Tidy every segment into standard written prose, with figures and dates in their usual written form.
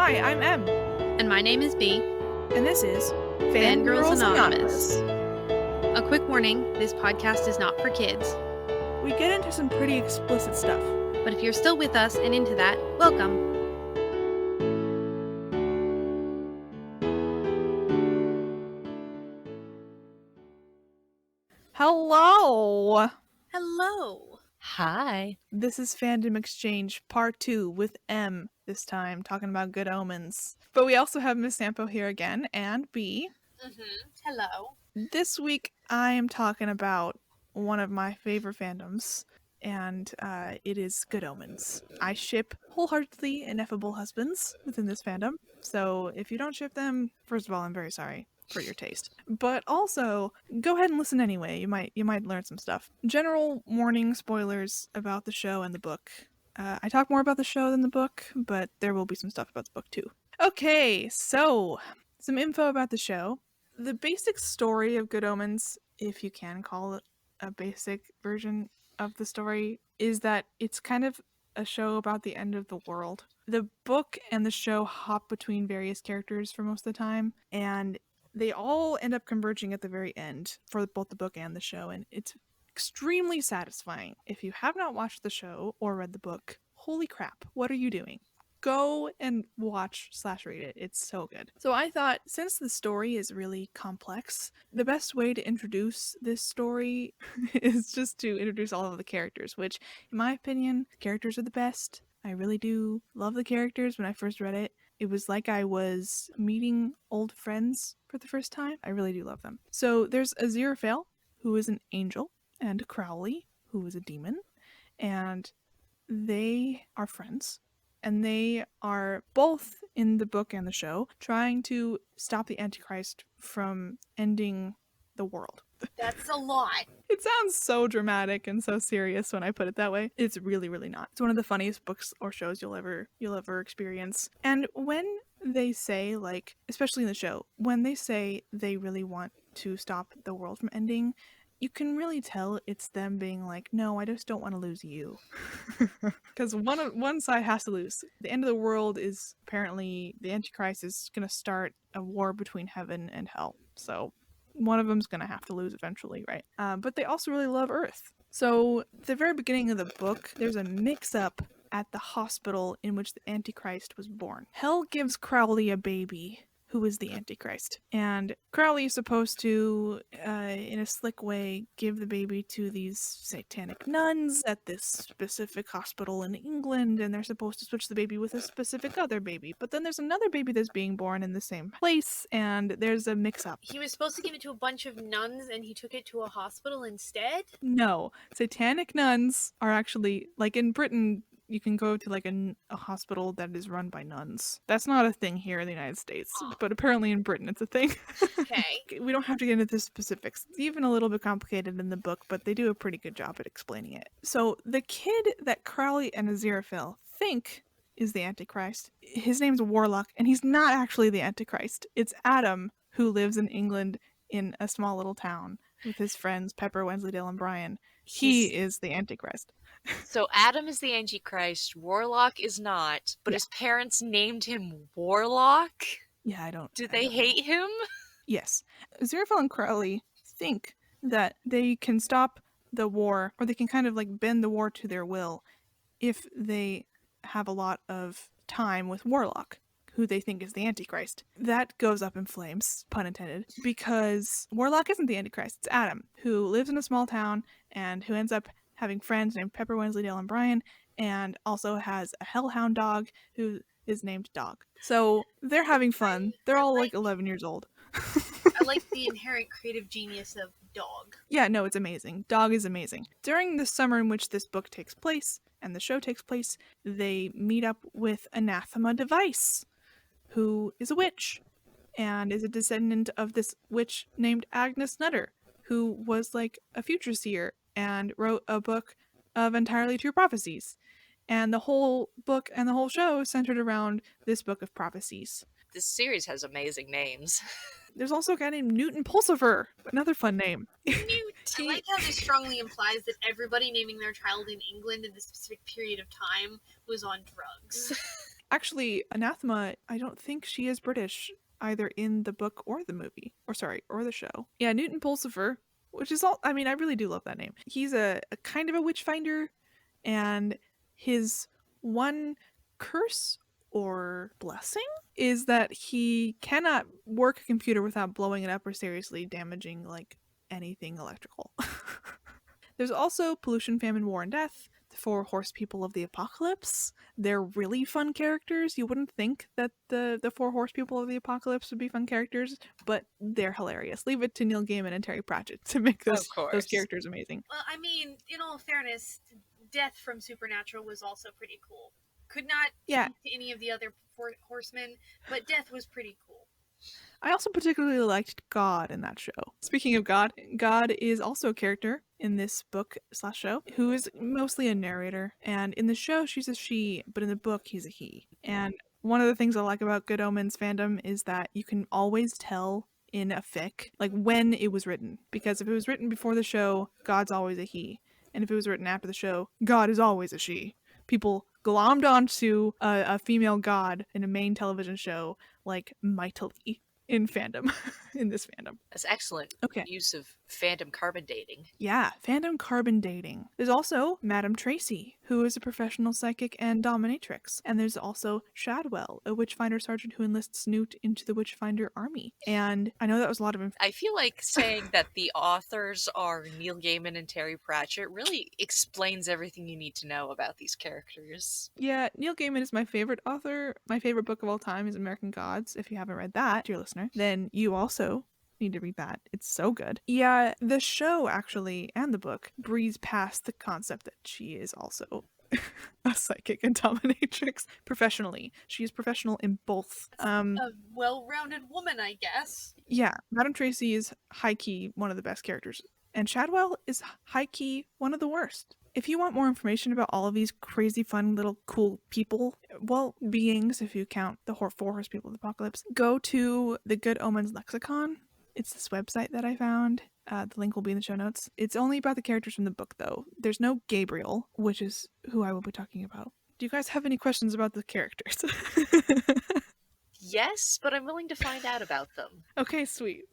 Hi, I'm M. And my name is Bea. And this is Fangirls Anonymous. A quick warning, this podcast is not for kids. We get into some pretty explicit stuff. But if you're still with us and into that, welcome. Hello! Hello. Hi. This is Fandom Exchange Part 2 with M this time, talking about Good Omens. But we also have Misssampo here again, and Bea. Hello. This week, I am talking about one of my favorite fandoms, and it is Good Omens. I ship wholeheartedly ineffable husbands within this fandom, so if you don't ship them, first of all, I'm very sorry for your taste. But also, go ahead and listen anyway. You might learn some stuff. General warning spoilers about the show and the book. I talk more about the show than the book, but there will be some stuff about the book too. Okay, so some info about the show. The basic story of Good Omens, if you can call it a basic version of the story, is that it's kind of a show about the end of the world. The book and the show hop between various characters for most of the time, and they all end up converging at the very end for both the book and the show, and it's extremely satisfying. If you have not watched the show or read the book, holy crap, what are you doing? Go and watch/read it. It's so good. So I thought, since the story is really complex, the best way to introduce this story is just to introduce all of the characters, which, in my opinion, the characters are the best. I really do love the characters. When I first read it, it was like I was meeting old friends for the first time. I really do love them. So there's Aziraphale, who is an angel, and Crowley, who is a demon, and they are friends. And they are both, in the book and the show, trying to stop the Antichrist from ending the world. That's a lot. It sounds so dramatic and so serious when I put it that way. It's really, really not. It's one of the funniest books or shows you'll ever experience. And when they say, like, especially in the show, when they say they really want to stop the world from ending, you can really tell it's them being like, no, I just don't want to lose you. Because one side has to lose. The end of the world is apparently, the Antichrist is going to start a war between heaven and hell. So one of them's going to have to lose eventually, right? But they also really love Earth. So at the very beginning of the book, there's a mix-up at the hospital in which the Antichrist was born. Hell gives Crowley a baby who is the Antichrist. And Crowley is supposed to, in a slick way, give the baby to these satanic nuns at this specific hospital in England, and they're supposed to switch the baby with a specific other baby. But then there's another baby that's being born in the same place, and there's a mix-up. He was supposed to give it to a bunch of nuns, and he took it to a hospital instead? No. Satanic nuns are actually, like in Britain, you can go to like a hospital that is run by nuns. That's not a thing here in the United States, but apparently in Britain it's a thing. Okay. We don't have to get into the specifics. It's even a little bit complicated in the book, but they do a pretty good job at explaining it. So the kid that Crowley and Aziraphale think is the Antichrist, his name's Warlock, and he's not actually the Antichrist. It's Adam, who lives in England in a small little town with his friends Pepper, Wensleydale, and Brian. He is the Antichrist. So Adam is the Antichrist, Warlock is not, but his parents named him Warlock? Yeah, I don't... Did they hate him? Yes. Aziraphale and Crowley think that they can stop the war, or they can kind of like bend the war to their will if they have a lot of time with Warlock, who they think is the Antichrist. That goes up in flames, pun intended, because Warlock isn't the Antichrist. It's Adam, who lives in a small town and who ends up having friends named Pepper, Wensleydale, and Brian, and also has a hellhound dog who is named Dog. So they're having fun. They're all like 11 years old. I like the inherent creative genius of Dog. Yeah, no, it's amazing. Dog is amazing. During the summer in which this book takes place and the show takes place, they meet up with Anathema Device, who is a witch and is a descendant of this witch named Agnes Nutter, who was like a future seer and wrote a book of entirely true prophecies. And the whole book and the whole show is centered around this book of prophecies. This series has amazing names. There's also a guy named Newton Pulsiver, another fun name. I like how this strongly implies that everybody naming their child in England in this specific period of time was on drugs. Actually, Anathema, I don't think she is British either in the book or the movie. Or the show. Yeah, Newton Pulsiver, which is all, I mean, I really do love that name. He's a kind of a witch finder, and his one curse or blessing is that he cannot work a computer without blowing it up or seriously damaging, like, anything electrical. There's also Pollution, Famine, War, and Death, the Four Horse People of the Apocalypse. They're really fun characters. You wouldn't think that the Four Horse People of the Apocalypse would be fun characters, but they're hilarious. Leave it to Neil Gaiman and Terry Pratchett to make those characters amazing. Well, I mean, in all fairness, Death from Supernatural was also pretty cool. Could not speak to any of the other horsemen, but Death was pretty cool. I also particularly liked God in that show. Speaking of God, God is also a character in this book/show who is mostly a narrator. And in the show, she's a she, but in the book, he's a he. And one of the things I like about Good Omens fandom is that you can always tell in a fic, like, when it was written. Because if it was written before the show, God's always a he. And if it was written after the show, God is always a she. People glommed onto a female god in a main television show, like, mightily. In fandom, in this fandom. That's excellent use of fandom carbon dating. Yeah, fandom carbon dating. There's also Madame Tracy, who is a professional psychic and dominatrix. And there's also Shadwell, a witchfinder sergeant who enlists Newt into the witchfinder army. And I know that was a lot of I feel like saying that the authors are Neil Gaiman and Terry Pratchett really explains everything you need to know about these characters. Yeah, Neil Gaiman is my favorite author. My favorite book of all time is American Gods. If you haven't read that, dear listener, then you also need to read that. It's so good. Yeah, the show actually and the book breeze past the concept that she is also a psychic and dominatrix professionally. She is professional in both. A well-rounded woman, I guess. Yeah, Madame Tracy is high-key one of the best characters, and Shadwell is high-key one of the worst. If you want more information about all of these crazy, fun, little, cool people, well, beings, if you count the Four Horse People of the Apocalypse, go to the Good Omens Lexicon. It's this website that I found. The link will be in the show notes. It's only about the characters from the book, though. There's no Gabriel, which is who I will be talking about. Do you guys have any questions about the characters? Yes, but I'm willing to find out about them. Okay, sweet.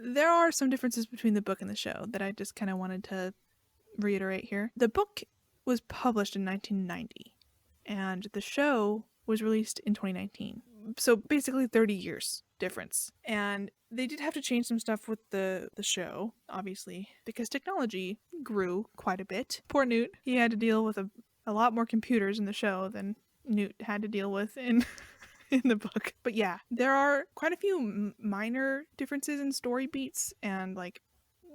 There are some differences between the book and the show that I just kind of wanted to reiterate here. The book was published in 1990, and the show was released in 2019. So basically 30 years difference. And they did have to change some stuff with the show, obviously, because technology grew quite a bit. Poor Newt, he had to deal with a lot more computers in the show than Newt had to deal with in the book. But yeah, there are quite a few minor differences in story beats and, like,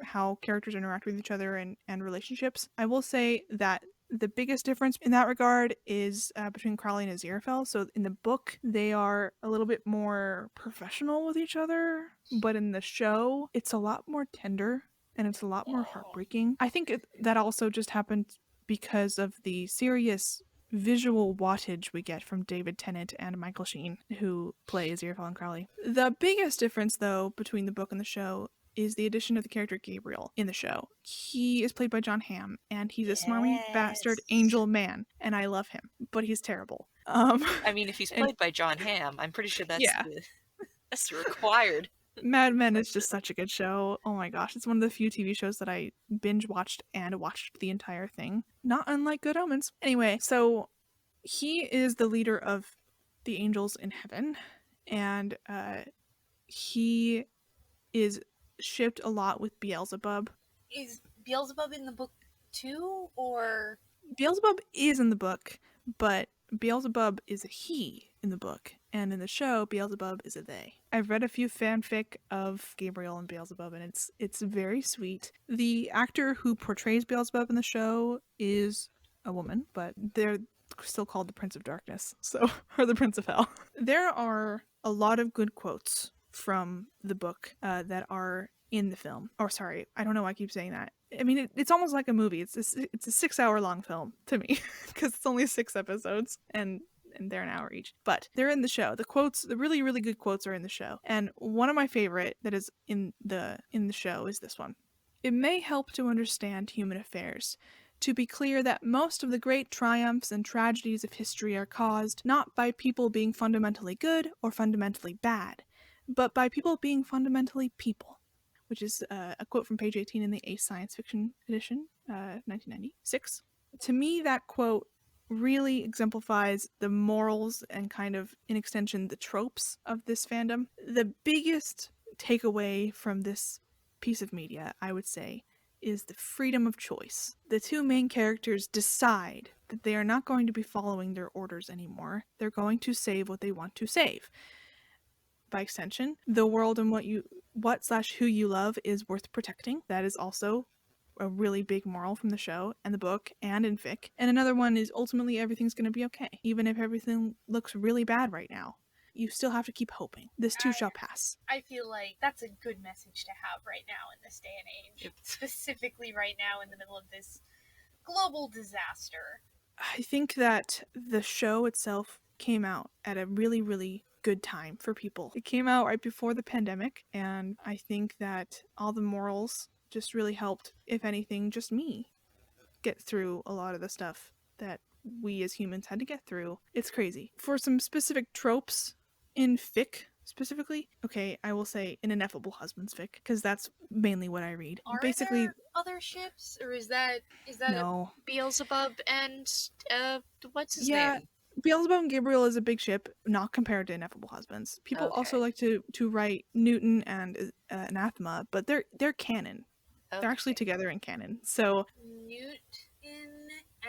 how characters interact with each other and relationships. I will say that the biggest difference in that regard is between Crowley and Aziraphale. So in the book, they are a little bit more professional with each other, but in the show, it's a lot more tender and it's a lot more heartbreaking. I think that also just happened because of the serious visual wattage we get from David Tennant and Michael Sheen, who play Aziraphale and Crowley. The biggest difference, though, between the book and the show is the addition of the character Gabriel in the show. He is played by John Hamm, and he's a smarmy bastard angel man, and I love him, but he's terrible. I mean, if he's played by John Hamm, I'm pretty sure that's that's required. Mad Men is just such a good show. Oh my gosh, it's one of the few TV shows that I binge watched and watched the entire thing. Not unlike Good Omens. Anyway, so he is the leader of the angels in heaven, and he is shipped a lot with Beelzebub. Is Beelzebub in the book too, or? Beelzebub is in the book, but Beelzebub is a he in the book, and in the show, Beelzebub is a they. I've read a few fanfic of Gabriel and Beelzebub, and it's very sweet. The actor who portrays Beelzebub in the show is a woman, but they're still called the Prince of Darkness, or the Prince of Hell. There are a lot of good quotes from the book that are in the film. Or sorry, I don't know why I keep saying that. I mean, it's almost like a movie. It's a 6-hour-long film to me because it's only 6 episodes and they're an hour each. But they're in the show. The quotes, the really, really good quotes are in the show. And one of my favorite that is in the show is this one. It may help to understand human affairs to be clear that most of the great triumphs and tragedies of history are caused not by people being fundamentally good or fundamentally bad, but by people being fundamentally people," which is a quote from page 18 in the Ace Science Fiction edition, 1996. To me, that quote really exemplifies the morals and kind of, in extension, the tropes of this fandom. The biggest takeaway from this piece of media, I would say, is the freedom of choice. The two main characters decide that they are not going to be following their orders anymore. They're going to save what they want to save. By extension, the world and what/who you love is worth protecting. That is also a really big moral from the show and the book and in fic. And another one is ultimately everything's going to be okay. Even if everything looks really bad right now, you still have to keep hoping. This too shall pass. I feel like that's a good message to have right now in this day and age. Yep. Specifically right now in the middle of this global disaster. I think that the show itself came out at a really, really good time for people. It came out right before the pandemic, and I think that all the morals just really helped, if anything, just me get through a lot of the stuff that we as humans had to get through. It's crazy. For some specific tropes in fic specifically, okay, I will say an ineffable husband's fic, because that's mainly what I read. Are Basically, there other ships, or is that no. A Beelzebub and what's his Yeah, name? Beelzebub and Gabriel is a big ship, not compared to Ineffable Husbands. People also like to write Newton and Anathema, but they're canon. Okay. They're actually together in canon. So Newton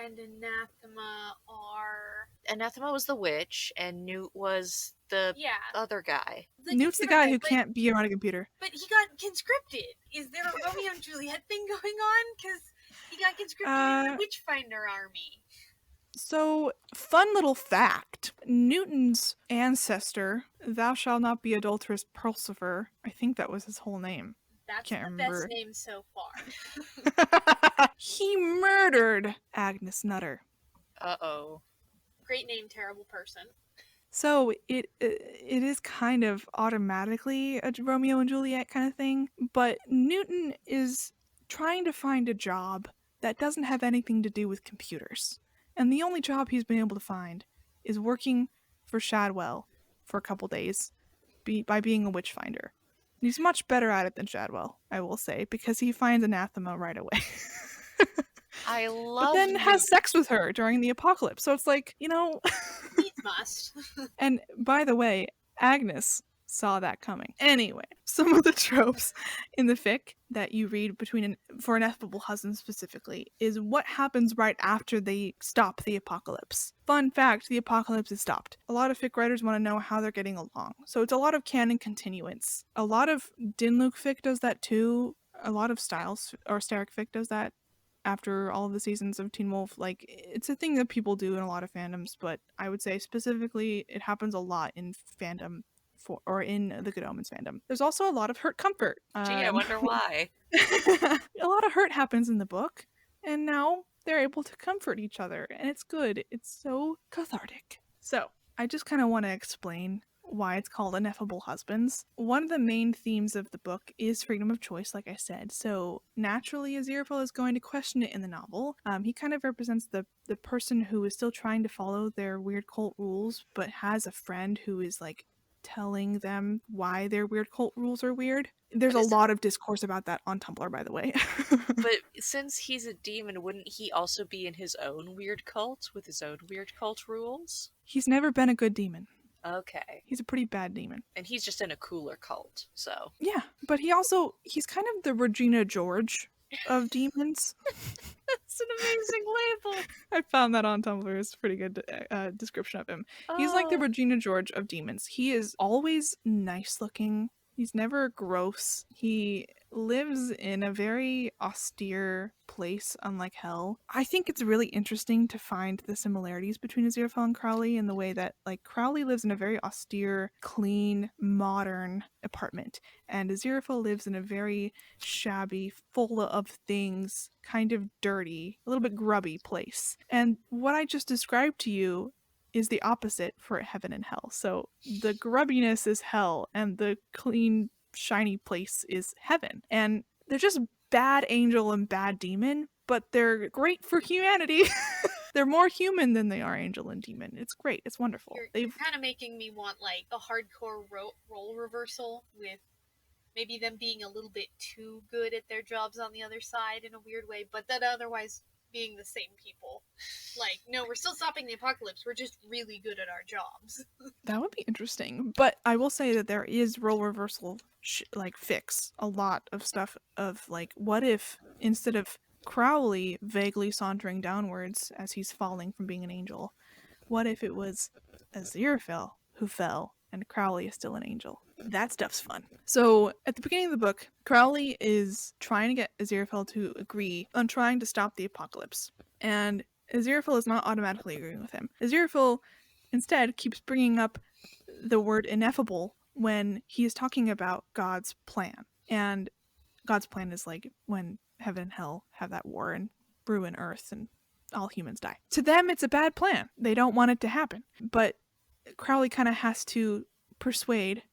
and Anathema are... Anathema was the witch, and Newt was the other guy. Newt's the guy who can't be around a computer. But he got conscripted. Is there a Romeo and Juliet thing going on? Because he got conscripted in the Witchfinder army. So, fun little fact. Newton's ancestor, thou shalt not be adulterous Pulsiver, I think that was his whole name. That's Can't the remember. best name so far. He murdered Agnes Nutter. Uh-oh. Great name, terrible person. So it is kind of automatically a Romeo and Juliet kind of thing, but Newton is trying to find a job that doesn't have anything to do with computers. And the only job he's been able to find is working for Shadwell for a couple days by being a witch finder. And he's much better at it than Shadwell, I will say, because he finds Anathema right away. I love But then has sex with her during the apocalypse. So it's like, Needs must. And by the way, Agnes saw that coming. Anyway, some of the tropes in the fic that you read for ineffable husbands specifically is what happens right after they stop the apocalypse. Fun fact, the apocalypse is stopped. A lot of fic writers want to know how they're getting along. So it's a lot of canon continuance. A lot of Dinluke fic does that too. A lot of Styles or Steric fic does that. After all of the seasons of Teen Wolf, like, it's a thing that people do in a lot of fandoms, but I would say specifically it happens a lot in fandom or in the Good Omens fandom. There's also a lot of hurt comfort. Gee, I wonder why. A lot of hurt happens in the book, and now they're able to comfort each other, and it's good. It's so cathartic. So, I just kind of want to explain why it's called Ineffable Husbands. One of the main themes of the book is freedom of choice, like I said. So naturally, Aziraphale is going to question it in the novel. He kind of represents the person who is still trying to follow their weird cult rules, but has a friend who is like telling them why their weird cult rules are weird. There's a lot of discourse about that on Tumblr, by the way. But since he's a demon, wouldn't he also be in his own weird cult with his own weird cult rules? He's never been a good demon. Okay. He's a pretty bad demon. And he's just in a cooler cult, so. Yeah, but he's kind of the Regina George of demons. That's an amazing label. I found that on Tumblr. It's a pretty good description of him. He's like the Regina George of demons. He is always nice looking. He's never gross. He lives in a very austere place, unlike hell. I think it's really interesting to find the similarities between Aziraphale and Crowley in the way that, like, Crowley lives in a very austere, clean, modern apartment, and Aziraphale lives in a very shabby, full of things, kind of dirty, a little bit grubby place. And what I just described to you is the opposite for heaven and hell. So the grubbiness is hell, and the clean, shiny place is heaven. And they're just bad angel and bad demon, but they're great for humanity. They're more human than they are angel and demon. It's great. It's wonderful. You're kind of making me want like a hardcore role reversal with maybe them being a little bit too good at their jobs on the other side in a weird way, but that otherwise being the same people. Like, no, we're still stopping the apocalypse. We're just really good at our jobs. That would be interesting. But I will say that there is role reversal, like, fics. A lot of stuff of, like, what if instead of Crowley vaguely sauntering downwards as he's falling from being an angel, what if it was Aziraphale who fell and Crowley is still an angel? That stuff's fun. So at the beginning of the book, Crowley is trying to get Aziraphale to agree on trying to stop the apocalypse. And Aziraphale is not automatically agreeing with him. Aziraphale instead keeps bringing up the word ineffable when he is talking about God's plan. And God's plan is like when heaven and hell have that war and ruin Earth and all humans die. To them, it's a bad plan. They don't want it to happen. But Crowley kind of has to persuade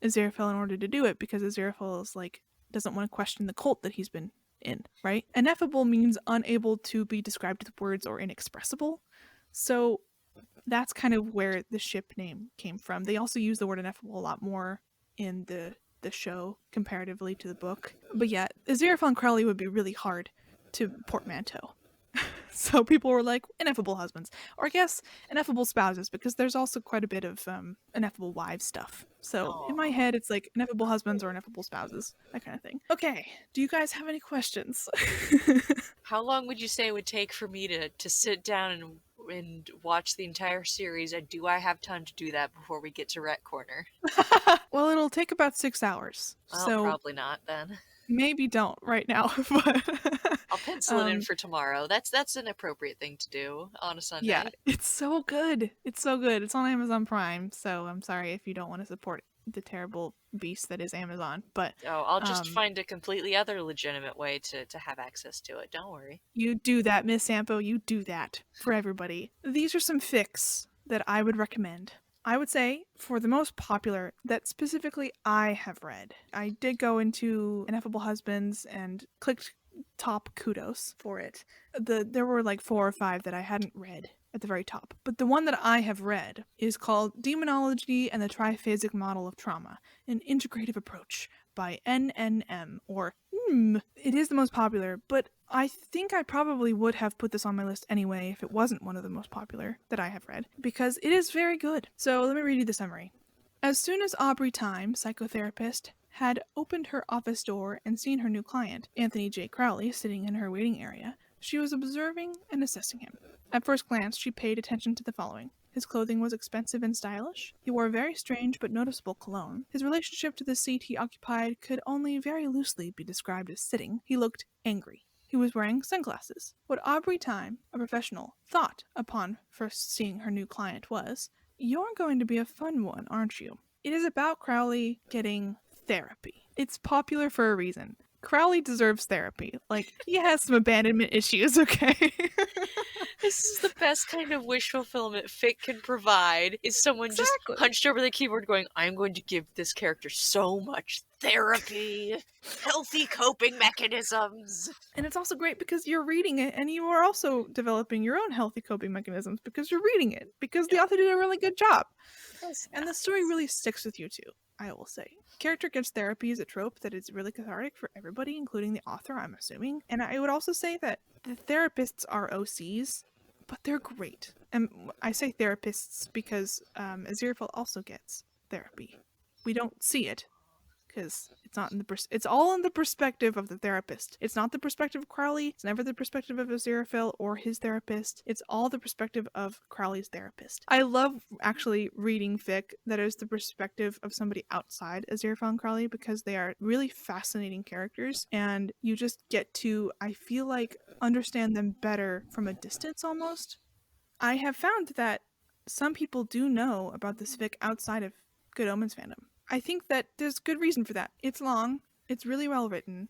Aziraphale in order to do it because Aziraphale is like doesn't want to question the cult that he's been in, right? Ineffable means unable to be described with words or inexpressible. So that's kind of where the ship name came from. They also use the word ineffable a lot more in the show comparatively to the book. But yeah, Aziraphale and Crowley would be really hard to portmanteau. So people were like, ineffable husbands. Or I guess ineffable spouses, because there's also quite a bit of ineffable wives stuff. So in my head, it's like ineffable husbands or ineffable spouses, that kind of thing. Okay, do you guys have any questions? How long would you say it would take for me to sit down and watch the entire series, and do I have time to do that before we get to Ret Corner? Well, it'll take about 6 hours. Well, so probably not then. Maybe don't right now. But I'll pencil it in for tomorrow. That's an appropriate thing to do on a Sunday. Yeah, it's so good. It's so good. It's on Amazon Prime, so I'm sorry if you don't want to support the terrible beast that is Amazon. But I'll just find a completely other legitimate way to have access to it. Don't worry. You do that, Misssampo. You do that for everybody. These are some fics that I would recommend. I would say, for the most popular, that specifically I have read. I did go into Ineffable Husbands and clicked top kudos for it. There were like 4 or 5 that I hadn't read at the very top. But the one that I have read is called Demonology and the Triphasic Model of Trauma, an Integrative Approach by NNM, or It is the most popular, but I think I probably would have put this on my list anyway if it wasn't one of the most popular that I have read, because it is very good. So let me read you the summary. As soon as Aubrey Time, psychotherapist, had opened her office door and seen her new client, Anthony J. Crowley, sitting in her waiting area, she was observing and assessing him. At first glance, she paid attention to the following. His clothing was expensive and stylish. He wore a very strange but noticeable cologne. His relationship to the seat he occupied could only very loosely be described as sitting. He looked angry. He was wearing sunglasses. What Aubrey Time, a professional, thought upon first seeing her new client was, "You're going to be a fun one, aren't you?" It is about Crowley getting therapy. It's popular for a reason. Crowley deserves therapy. Like, he has some abandonment issues, okay? This is the best kind of wish fulfillment fic can provide, is someone just hunched over the keyboard going, I'm going to give this character so much therapy, healthy coping mechanisms. And it's also great because you're reading it and you are also developing your own healthy coping mechanisms because you're reading it, because the author did a really good job. And the story really sticks with you too, I will say. Character gets therapy is a trope that is really cathartic for everybody, including the author, I'm assuming. And I would also say that the therapists are OCs, but they're great. And I say therapists because Aziraphale also gets therapy. We don't see it because it's not in the it's all in the perspective of the therapist. It's not the perspective of Crowley. It's never the perspective of Aziraphale or his therapist. It's all the perspective of Crowley's therapist. I love actually reading fic that is the perspective of somebody outside Aziraphale and Crowley because they are really fascinating characters and you just get to, I feel like, understand them better from a distance almost. I have found that some people do know about this fic outside of Good Omens fandom. I think that there's good reason for that. It's long. It's really well written.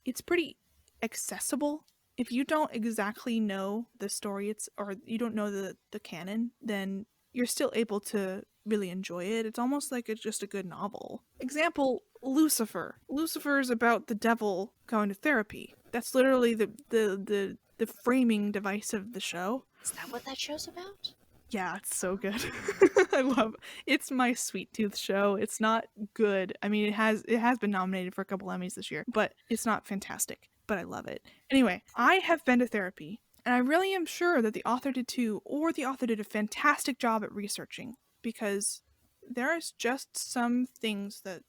It's pretty accessible. If you don't exactly know the story, or you don't know the canon, then you're still able to really enjoy it. It's almost like it's just a good novel. Example, Lucifer. Lucifer is about the devil going to therapy. That's literally the framing device of the show. Is that what that show's about? Yeah, it's so good. I love it's my sweet tooth show. It's not good. I mean, it has been nominated for a couple Emmys this year, but it's not fantastic. But I love it. Anyway, I have been to therapy, and I really am sure that the author did too, or the author did a fantastic job at researching, because there is just some things that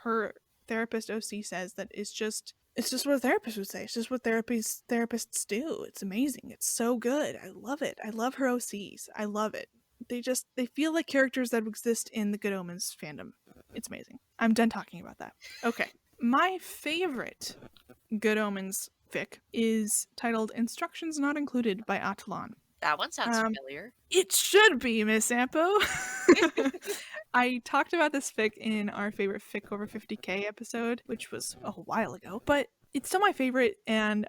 her therapist OC says that is just it's just what a therapist would say. It's just what therapists do. It's amazing. It's so good. I love it. I love her OCs. I love it. They feel like characters that exist in the Good Omens fandom. It's amazing. I'm done talking about that. Okay. My favorite Good Omens fic is titled Instructions Not Included by Atalan. That one sounds familiar. It should be, Misssampo. I talked about this fic in our favorite fic over 50k episode, which was a while ago, but it's still my favorite, and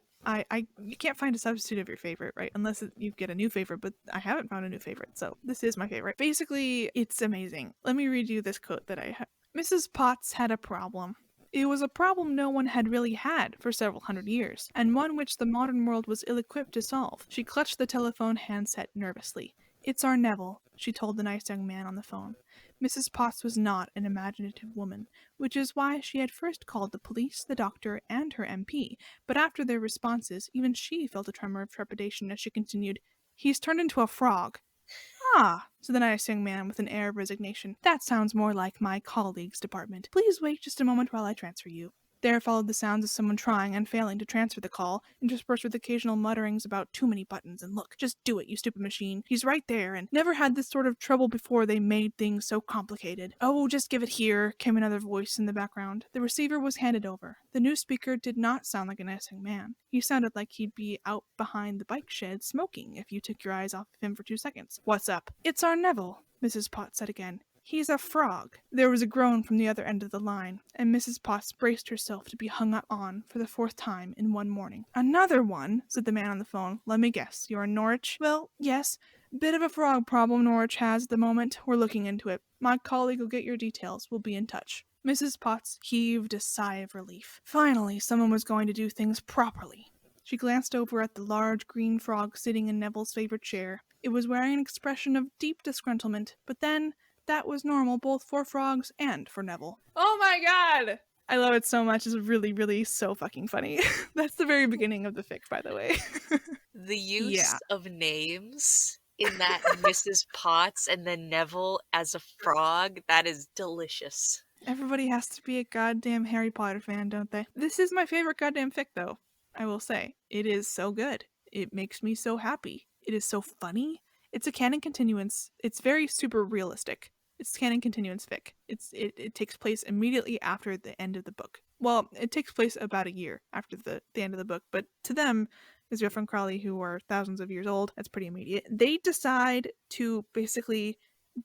you can't find a substitute of your favorite, right? Unless you get a new favorite, but I haven't found a new favorite, so this is my favorite. Basically, it's amazing. Let me read you this quote that I have. Mrs. Potts had a problem. It was a problem no one had really had for several hundred years, and one which the modern world was ill-equipped to solve. She clutched the telephone handset nervously. "It's our Neville," she told the nice young man on the phone. Mrs. Potts was not an imaginative woman, which is why she had first called the police, the doctor, and her MP, but after their responses, even she felt a tremor of trepidation as she continued, "He's turned into a frog." "Ah," said the nice young man with an air of resignation. "That sounds more like my colleague's department. Please wait just a moment while I transfer you." There followed the sounds of someone trying and failing to transfer the call, interspersed with occasional mutterings about too many buttons and "Look, just do it, you stupid machine. He's right there, and never had this sort of trouble before they made things so complicated." "Oh, just give it here," came another voice in the background. The receiver was handed over. The new speaker did not sound like a nice young man. He sounded like he'd be out behind the bike shed smoking if you took your eyes off of him for 2 seconds. "What's up?" "It's our Neville," Mrs. Potts said again. "He's a frog." There was a groan from the other end of the line, and Mrs. Potts braced herself to be hung up on for the 4th time in one morning. "Another one?" said the man on the phone. "Let me guess, you're in Norwich?" "Well, yes. Bit of a frog problem Norwich has at the moment. We're looking into it. My colleague will get your details. We'll be in touch." Mrs. Potts heaved a sigh of relief. Finally, someone was going to do things properly. She glanced over at the large green frog sitting in Neville's favorite chair. It was wearing an expression of deep disgruntlement, but then that was normal both for frogs and for Neville. Oh my god! I love it so much. It's really, really so fucking funny. That's the very beginning of the fic, by the way. The use of names in that Mrs. Potts and then Neville as a frog, that is delicious. Everybody has to be a goddamn Harry Potter fan, don't they? This is my favorite goddamn fic, though. I will say. It is so good. It makes me so happy. It is so funny. It's a canon continuance. It's very super realistic. It's canon continuance fic. It takes place immediately after the end of the book. Well, it takes place about a year after the end of the book, but to them, Israel and Crowley, who are thousands of years old, that's pretty immediate. They decide to basically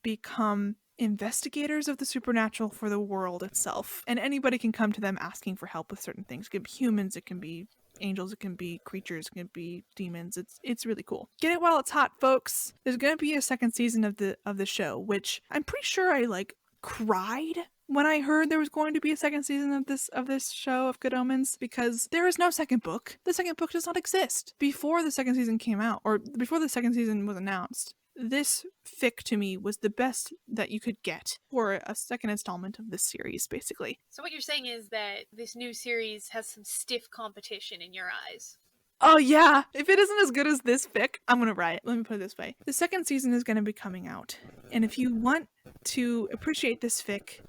become investigators of the supernatural for the world itself. And anybody can come to them asking for help with certain things. It can be humans, it can be angels, it can be creatures, it can be demons. It's really cool. Get it while it's hot, folks. There's gonna be a second season of the show, which I'm pretty sure I cried when I heard there was going to be a second season of this show of Good Omens, because there is no second book. The second book does not exist. Before the second season came out, or before the second season was announced, this fic to me was the best that you could get for a second installment of this series, basically. So what you're saying is that this new series has some stiff competition in your eyes. Oh yeah! If it isn't as good as this fic, I'm gonna riot. Let me put it this way. The second season is gonna be coming out, and if you want to appreciate this fic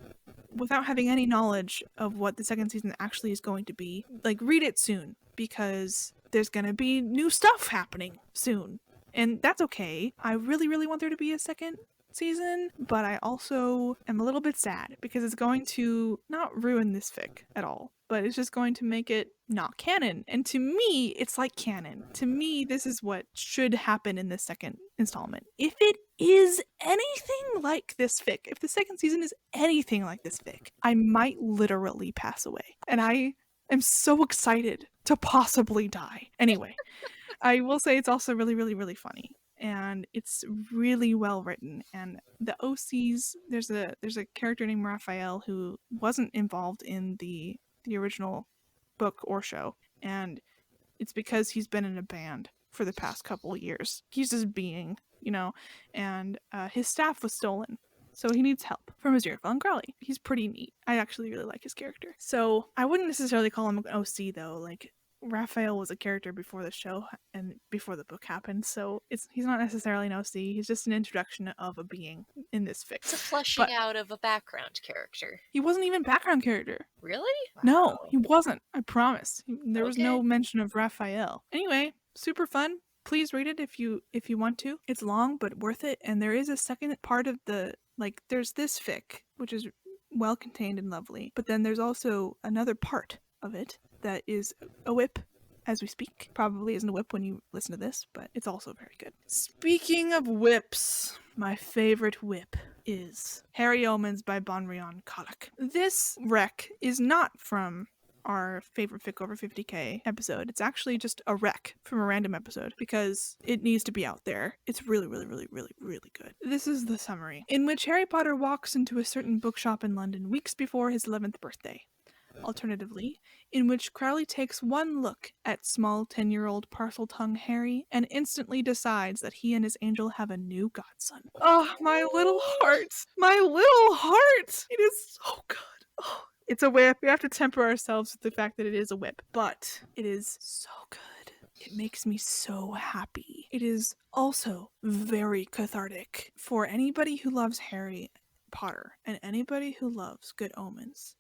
without having any knowledge of what the second season actually is going to be, read it soon, because there's gonna be new stuff happening soon. And that's okay. I really, really want there to be a second season, but I also am a little bit sad because it's going to not ruin this fic at all, but it's just going to make it not canon. And to me, it's like canon. To me, this is what should happen in the second installment. If it is anything like this fic, if the second season is anything like this fic, I might literally pass away. And I am so excited to possibly die. Anyway. I will say it's also really, really, really funny, and it's really well written. And the OCs, there's a character named Raphael who wasn't involved in the original book or show, and it's because he's been in a band for the past couple of years. He's just being, and his staff was stolen. So he needs help from Aziraphale and Crowley. He's pretty neat. I actually really like his character. So I wouldn't necessarily call him an OC though. Like, Raphael was a character before the show and before the book happened, so he's not necessarily an OC. He's just an introduction of a being in this fic. It's a fleshing out of a background character. He wasn't even background character. Really? No, Wow. he wasn't. I promise. There was no mention of Raphael. Anyway, super fun. Please read it if you want to. It's long but worth it, and there is a second part of there's this fic, which is well contained and lovely, but then there's also another part of it that is a whip as we speak. Probably isn't a whip when you listen to this, but it's also very good. Speaking of whips, my favorite whip is Harry Omens by BanrionCeallach. This rec is not from our favorite fic over 50k episode. It's actually just a rec from a random episode because it needs to be out there. It's really, really, really, really, really good. This is the summary, in which Harry Potter walks into a certain bookshop in London weeks before his 11th birthday. Alternatively, in which Crowley takes one look at small 10-year-old parcel-tongued Harry and instantly decides that he and his angel have a new godson. Oh, my little heart! My little heart! It is so good. Oh, it's a whip. We have to temper ourselves with the fact that it is a whip, but it is so good. It makes me so happy. It is also very cathartic for anybody who loves Harry Potter and anybody who loves Good Omens.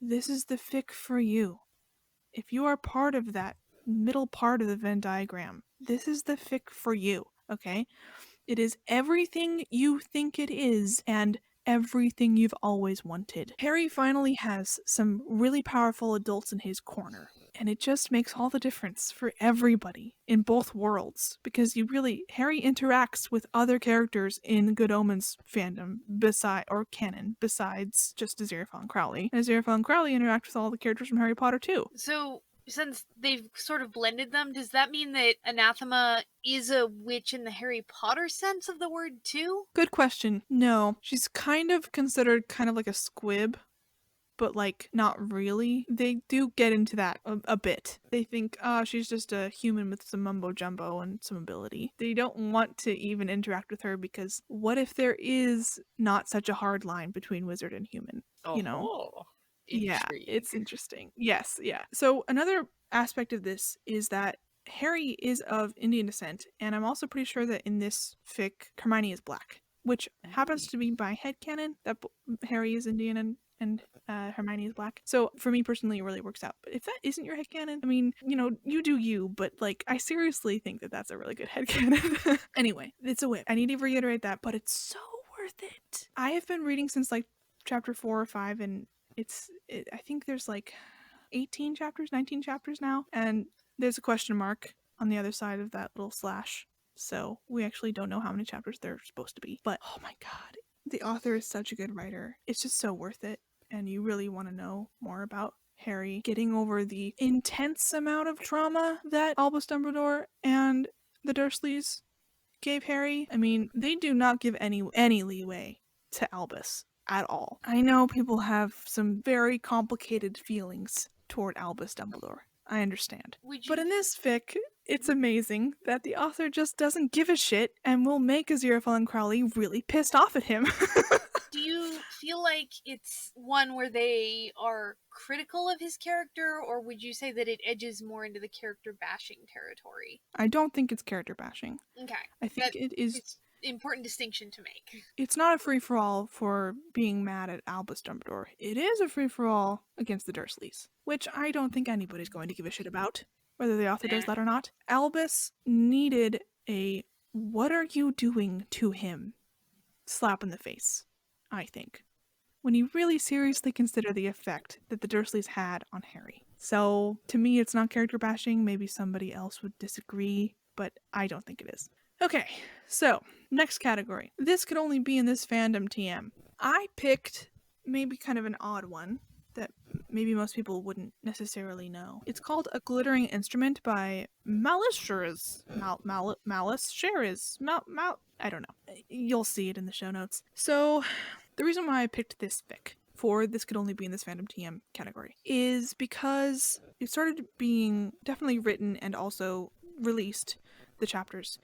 This is the fic for you. If you are part of that middle part of the Venn diagram, this is the fic for you, okay? It is everything you think it is and everything you've always wanted. Harry finally has some really powerful adults in his corner, and it just makes all the difference for everybody in both worlds, because Harry interacts with other characters in Good Omens fandom canon besides just Aziraphale and Crowley. And Aziraphale and Crowley interact with all the characters from Harry Potter too. So, since they've sort of blended them, does that mean that Anathema is a witch in the Harry Potter sense of the word too? Good question. No. She's kind of considered kind of like a squib, but like not really. They do get into that a bit. They think, she's just a human with some mumbo jumbo and some ability. They don't want to even interact with her because what if there is not such a hard line between wizard and human? Oh. You know? Yeah, Intrigue. it's interesting. Yes, yeah. So another aspect of this is that Harry is of Indian descent, and I'm also pretty sure that in this fic, Hermione is black, which happens to be by headcanon that Harry is Indian and Hermione is black. So for me personally, it really works out. But if that isn't your headcanon, I mean, you do you, but like, I seriously think that that's a really good headcanon. Anyway, it's a whip. I need to reiterate that, but it's so worth it. I have been reading since like chapter 4 or 5, and I think there's like 18 chapters, 19 chapters now, and there's a question mark on the other side of that little slash, so we actually don't know how many chapters there are supposed to be. But oh my god, the author is such a good writer. It's just so worth it, and you really want to know more about Harry getting over the intense amount of trauma that Albus Dumbledore and the Dursleys gave Harry. I mean, they do not give any leeway to Albus at all. I know people have some very complicated feelings toward Albus Dumbledore. I understand. But in this fic, it's amazing that the author just doesn't give a shit and will make Aziraphale and Crowley really pissed off at him. Do you feel like it's one where they are critical of his character, or would you say that it edges more into the character bashing territory? I don't think it's character bashing. Okay. I think it's important distinction to make. It's not a free-for-all for being mad at Albus Dumbledore. It is a free-for-all against the Dursleys, which I don't think anybody's going to give a shit about, whether the author does that or not. Albus needed a "what are you doing to him" slap in the face, I think, when you really seriously consider the effect that the Dursleys had on Harry. So, to me, it's not character bashing. Maybe somebody else would disagree, but I don't think it is. Okay, so, next category. This could only be in this fandom TM. I picked maybe kind of an odd one that maybe most people wouldn't necessarily know. It's called A Glittering Instrument by malicegeres. Malicegeres. I don't know. You'll see it in the show notes. So, the reason why I picked this fic for This Could Only Be in This Fandom TM category is because it started being definitely written and also released, the chapters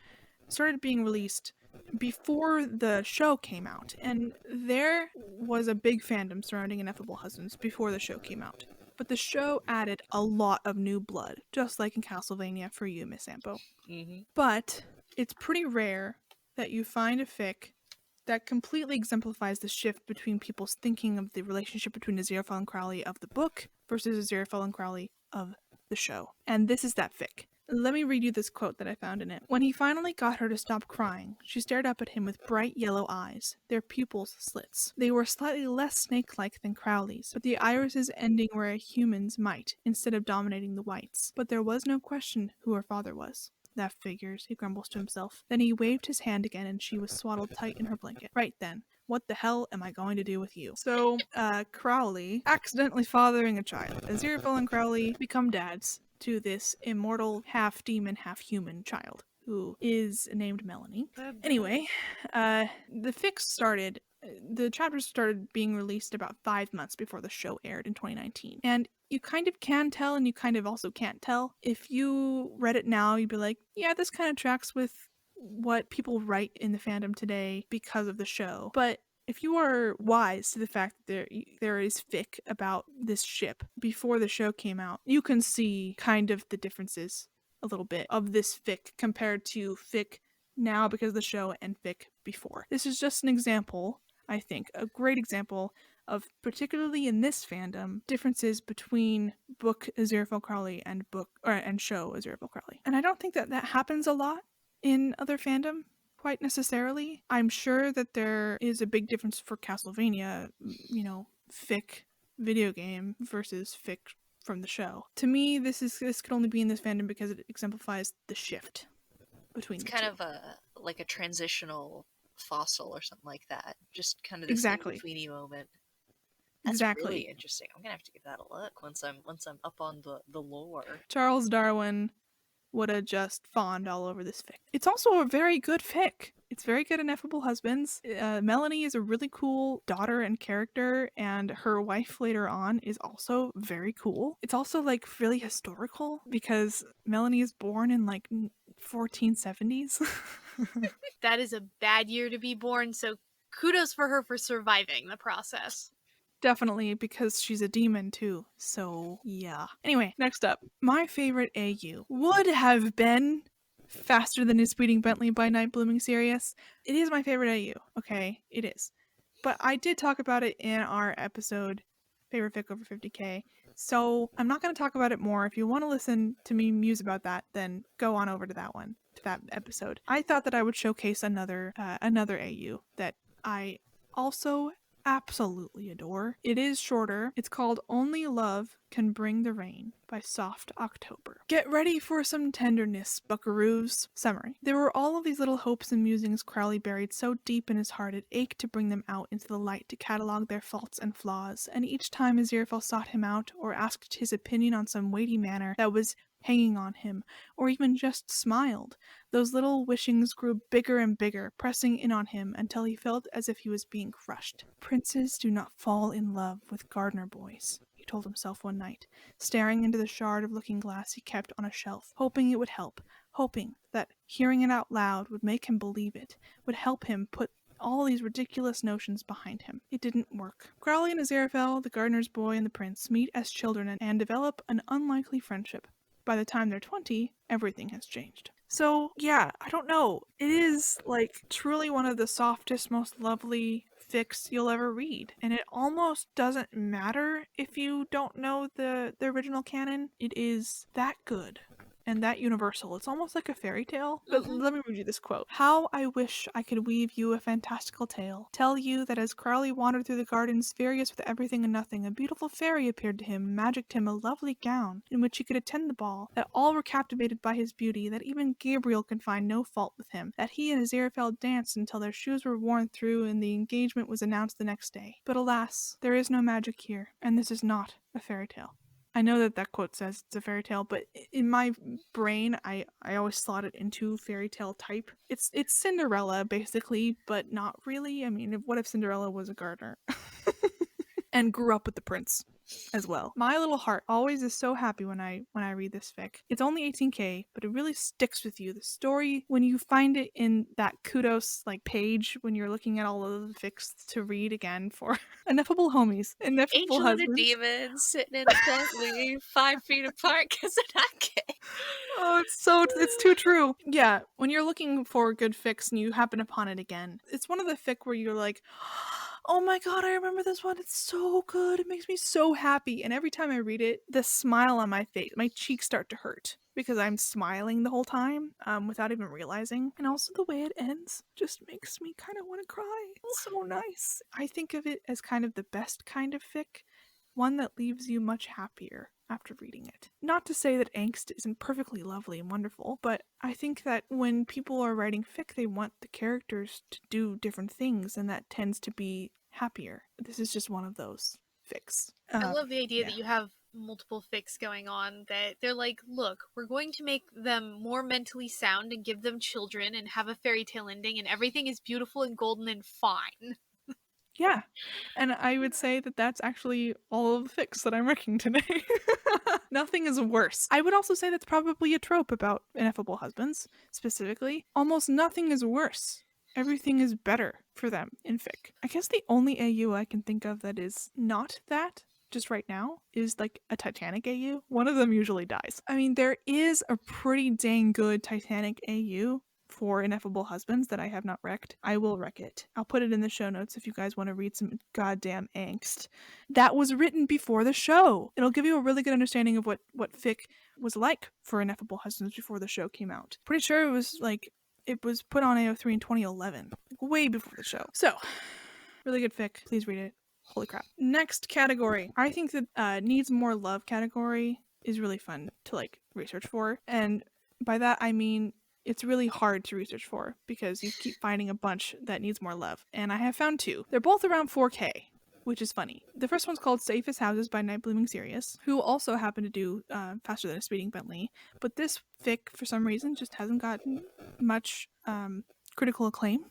started being released before the show came out, and there was a big fandom surrounding Ineffable Husbands before the show came out. But the show added a lot of new blood, just like in Castlevania for you, Misssampo. Mm-hmm. But it's pretty rare that you find a fic that completely exemplifies the shift between people's thinking of the relationship between Aziraphale and Crowley of the book versus Aziraphale and Crowley of the show. And this is that fic. Let me read you this quote that I found in it. When he finally got her to stop crying, she stared up at him with bright yellow eyes, their pupils slits. They were slightly less snake-like than Crowley's, but the irises ending where a human's might, instead of dominating the whites. But there was no question who her father was. That figures, he grumbles to himself. Then he waved his hand again and she was swaddled tight in her blanket. Right then. What the hell am I going to do with you? So, Crowley accidentally fathering a child. Aziraphale and Crowley become dads to this immortal, half-demon, half-human child, who is named Melanie. Anyway, the chapters started being released about 5 months before the show aired in 2019. And you kind of can tell, and you kind of also can't tell. If you read it now, you'd be like, yeah, this kind of tracks with what people write in the fandom today because of the show. But if you are wise to the fact that there is fic about this ship before the show came out, you can see kind of the differences a little bit of this fic compared to fic now because of the show and fic before. This is just an example, I think, a great example of, particularly in this fandom, differences between book Aziraphale Crowley and show Aziraphale Crowley. And I don't think that happens a lot in other fandom. Quite necessarily. I'm sure that there is a big difference for Castlevania, fic video game versus fic from the show. To me, this could only be in this fandom because it exemplifies the shift between the two. It's kind of a transitional fossil or something like that. Just kind of this Exactly. in-betweeny moment. That's exactly. really interesting. I'm gonna have to give that a look once I'm up on the lore. Charles Darwin would have just fawned all over this fic. It's also a very good fic. It's very good Ineffable Husbands. Melanie is a really cool daughter and character, and her wife later on is also very cool. It's also really historical because Melanie is born in 1470s. That is a bad year to be born, so kudos for her for surviving the process. Definitely, because she's a demon too, so yeah. Anyway, next up. My favorite AU would have been Faster Than His Speeding Bentley by nightbloomingcereus. It is my favorite AU, okay? It is. But I did talk about it in our episode, Favorite Fic Over 50k, so I'm not going to talk about it more. If you want to listen to me muse about that, then go on over to that episode. I thought that I would showcase another AU that I also absolutely adore. It is shorter. It's called Only Love Can Bring the Rain by Soft October. Get ready for some tenderness, buckaroos. Summary. There were all of these little hopes and musings Crowley buried so deep in his heart it ached to bring them out into the light to catalog their faults and flaws, and each time Aziraphale sought him out or asked his opinion on some weighty matter that was hanging on him, or even just smiled, those little wishings grew bigger and bigger, pressing in on him until he felt as if he was being crushed. Princes do not fall in love with gardener boys, he told himself one night, staring into the shard of looking glass he kept on a shelf, hoping it would help, hoping that hearing it out loud would make him believe it, would help him put all these ridiculous notions behind him. It didn't work. Crowley and Aziraphale, the gardener's boy and the prince, meet as children and develop an unlikely friendship. By the time they're 20, everything has changed. So, yeah, I don't know. It is, truly one of the softest, most lovely fics you'll ever read. And it almost doesn't matter if you don't know the original canon. It is that good. And that universal. It's almost like a fairy tale. But let me read you this quote. How I wish I could weave you a fantastical tale. Tell you that as Crowley wandered through the gardens, furious with everything and nothing, a beautiful fairy appeared to him, magicked him a lovely gown, in which he could attend the ball, that all were captivated by his beauty, that even Gabriel could find no fault with him, that he and Aziraphale danced until their shoes were worn through and the engagement was announced the next day. But alas, there is no magic here, and this is not a fairy tale. I know that quote says it's a fairy tale, but in my brain, I always slot it into fairy tale type. It's Cinderella, basically, but not really. I mean, what if Cinderella was a gardener? and grew up with the prince as well. My little heart always is so happy when I read this fic. It's only 18K, but it really sticks with you. The story, when you find it in that kudos like page when you're looking at all of the fics to read again for ineffable homies, ineffable Angel husbands. and a demon sitting in a Bentley 5 feet apart because they're not gay. Oh, it's too true. Yeah, when you're looking for good fics and you happen upon it again, it's one of the fic where you're like, oh my god, I remember this one. It's so good. It makes me so happy. And every time I read it, the smile on my face, my cheeks start to hurt because I'm smiling the whole time without even realizing. And also the way it ends just makes me kind of want to cry. It's so nice. I think of it as kind of the best kind of fic, one that leaves you much happier after reading it. Not to say that angst isn't perfectly lovely and wonderful, but I think that when people are writing fic, they want the characters to do different things, and that tends to be happier. This is just one of those fics. I love the idea that you have multiple fics going on, that they're like, look, we're going to make them more mentally sound and give them children and have a fairy tale ending, and everything is beautiful and golden and fine. Yeah, and I would say that that's actually all of the fics that I'm working today. Nothing is worse. I would also say that's probably a trope about ineffable husbands, specifically. Almost nothing is worse. Everything is better for them in fic. I guess the only AU I can think of that is not that, just right now, is like a Titanic AU. One of them usually dies. I mean, there is a pretty dang good Titanic AU for ineffable husbands that I have not wrecked. I will wreck it. I'll put it in the show notes if you guys want to read some goddamn angst. That was written before the show. It'll give you a really good understanding of what fic was like for ineffable husbands before the show came out. Pretty sure it was put on AO3 in 2011, like way before the show. So, really good fic. Please read it. Holy crap. Next category. I think that needs more love category is really fun to like research for, and by that I mean it's really hard to research for because you keep finding a bunch that needs more love. And I have found 2. They're both around 4K, which is funny. The first one's called Safest Houses by nightbloomingcereus, who also happen to do Faster Than a Speeding Bentley. But this fic, for some reason, just hasn't gotten much critical acclaim.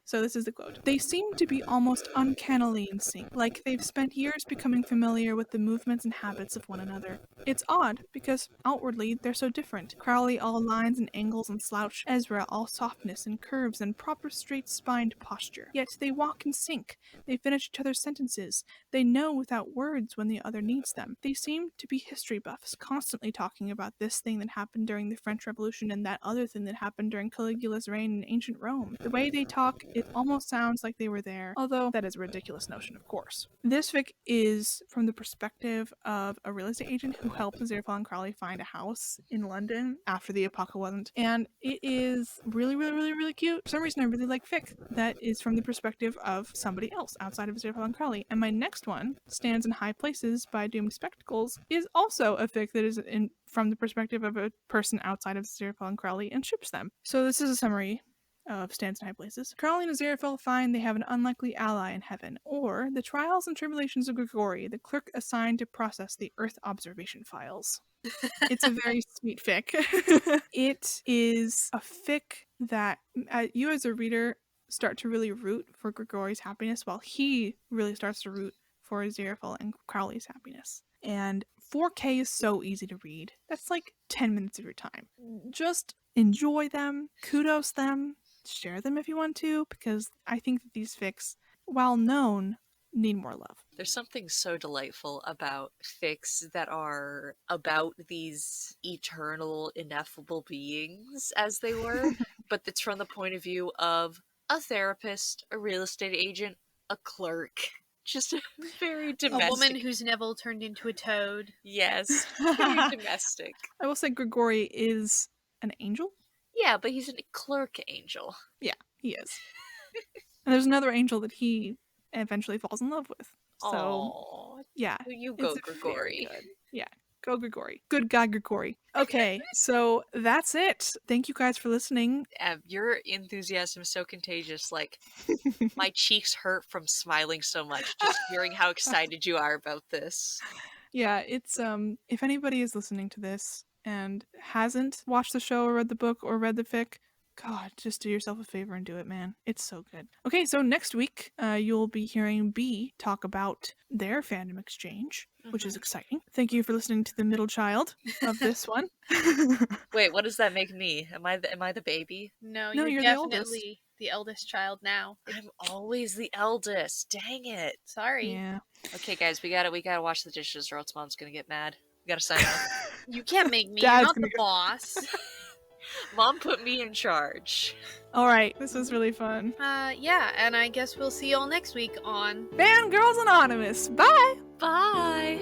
So this is the quote. They seem to be almost uncannily in sync, like they've spent years becoming familiar with the movements and habits of one another. It's odd, because outwardly they're so different. Crowley all lines and angles and slouch, Ezra all softness and curves and proper straight-spined posture. Yet they walk in sync. They finish each other's sentences. They know without words when the other needs them. They seem to be history buffs, constantly talking about this thing that happened during the French Revolution and that other thing that happened during Caligula's reign in ancient Rome. The way they talk, it almost sounds like they were there, although that is a ridiculous notion, of course. This fic is from the perspective of a real estate agent who helped Aziraphale and Crowley find a house in London after the apocalypse, and it is really, really, really, really cute. For some reason, I really like fic that is from the perspective of somebody else outside of Aziraphale and Crowley. And my next one, Stands in High Places by Doomed Spectacles, is also a fic that is from the perspective of a person outside of Aziraphale and Crowley and ships them. So this is a summary of Stands in High Places. Crowley and Aziraphale find they have an unlikely ally in heaven, or the trials and tribulations of Grigori, the clerk assigned to process the Earth observation files. It's a very sweet fic. It is a fic that you as a reader start to really root for Grigori's happiness, while he really starts to root for Aziraphale and Crowley's happiness. And 4K is so easy to read. That's like 10 minutes of your time. Just enjoy them, kudos them, share them if you want to, because I think that these fics, while known, need more love. There's something so delightful about fics that are about these eternal, ineffable beings, as they were, but that's from the point of view of a therapist, a real estate agent, a clerk. Just a very domestic. A woman whose Neville turned into a toad. Yes, very domestic. I will say Grigori is an angel. Yeah, but he's a clerk angel. Yeah, he is. And there's another angel that he eventually falls in love with. So, aww. Yeah. You go, Grigori. Yeah, go Grigori. Good guy, Grigori. Okay, so that's it. Thank you guys for listening. Your enthusiasm is so contagious. Like, my cheeks hurt from smiling so much, just hearing how excited you are about this. Yeah, it's, if anybody is listening to this and hasn't watched the show or read the book or read the fic, God, just do yourself a favor and do it, man. It's so good. Okay, so next week, you'll be hearing Bea talk about their Fandom Exchange, which is exciting. Thank you for listening to the middle child of this one. Wait, what does that make me? Am I the baby? No, No, you're you're the oldest. definitely the eldest child now. I'm always the eldest. Dang it. Sorry. Yeah. Okay, guys, we gotta wash the dishes or else Mom's gonna get mad. We gotta sign off. You can't make me. Dad's You're not gonna the boss. Mom put me in charge. All right, this was really fun. Yeah, and I guess we'll see y'all next week on Fangirls Anonymous. Bye. Bye.